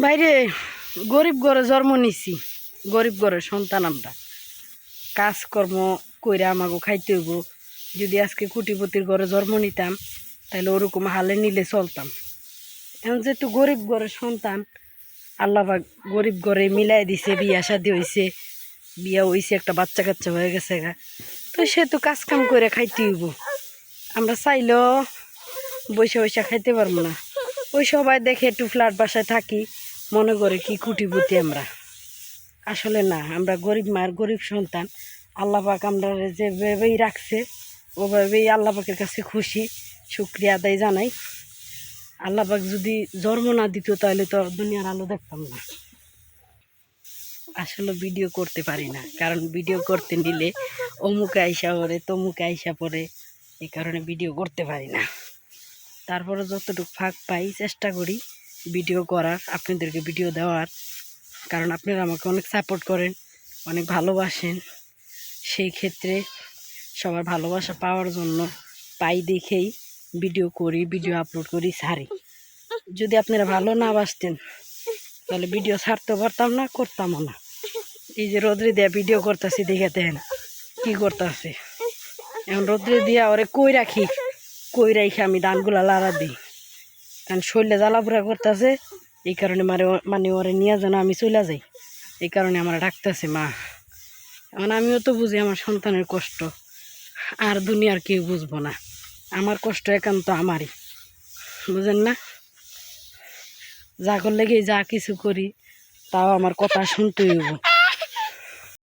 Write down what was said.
বাইরে গরিব ঘরে জন্ম নিছি, গরিব ঘরের সন্তান আমরা। কাজকর্ম কইরা আমাকে খাইতে হইব। যদি আজকে কোটিপতির ঘরে জন্ম নিতাম তাহলে ওরকম হালে নিলে চলতাম। এখন যেহেতু গরিব ঘরের সন্তান, আল্লাহ পাক গরিব ঘরে মিলাই দিছে, বিয়া শাদি হয়েছে, বিয়া হয়েছে, একটা বাচ্চা কাচ্চা হয়ে গেছে গা। তো সে তো কাজ কাম করে খাইতে হইব। আমরা চাইলেও বৈশা বৈশা খাইতে পারবো না। ওই সবাই দেখে একটু ফ্ল্যাট বাসায় থাকি, মনে করে কি কোটিপতি আমরা। আসলে না, আমরা গরিব মায়ের গরিব সন্তান। আল্লাহ পাক আমরা যেভাবেই রাখছে ওভাবেই আল্লাহ পাকের কাছে খুশি, শুকরিয়া আদায় জানাই। আল্লাহ পাক যদি জন্ম না দিত তাহলে তো দুনিয়ার আলো দেখতাম না। আসলে ভিডিও করতে পারি না, কারণ ভিডিও করতে নিলে অমুকে আইসা পড়ে, তমুকে আইসা পড়ে, এই কারণে ভিডিও করতে পারি না। তারপরে যতটুকু ফাঁক পাই চেষ্টা করি ভিডিও করার, আপনাদেরকে ভিডিও দেওয়ার। কারণ আপনারা আমাকে অনেক সাপোর্ট করেন, অনেক ভালোবাসেন। সেই ক্ষেত্রে সবার ভালোবাসা পাওয়ার জন্য পাই দেখেই ভিডিও করি, ভিডিও আপলোড করি, ছাড়ি। যদি আপনারা ভালো না বাসতেন তাহলে ভিডিও ছাড়তেও পারতাম না, করতামও না। এই যে রোদ্রে দিয়া ভিডিও করতেছি দেখে দেন কি করতেছে। এখন রোদ্রে দিয়া ওরে কই রাখি, কই রাখি আমি ধানগুলা লাড়া দিই, কারণ শরীরে জ্বালাপুরা করতেছে। এই কারণে মানে ওরে নিয়ে যেন আমি চলে যাই, এই কারণে আমার ডাকতেছে মা। এখন আমিও তো বুঝি আমার সন্তানের কষ্ট, আর দুনিয়ার কেউ বুঝবো না। আমার কষ্ট একান্ত আমারই, বুঝেন না? যা করলে যা কিছু করি তাও আমার কথা শুনতে হইব।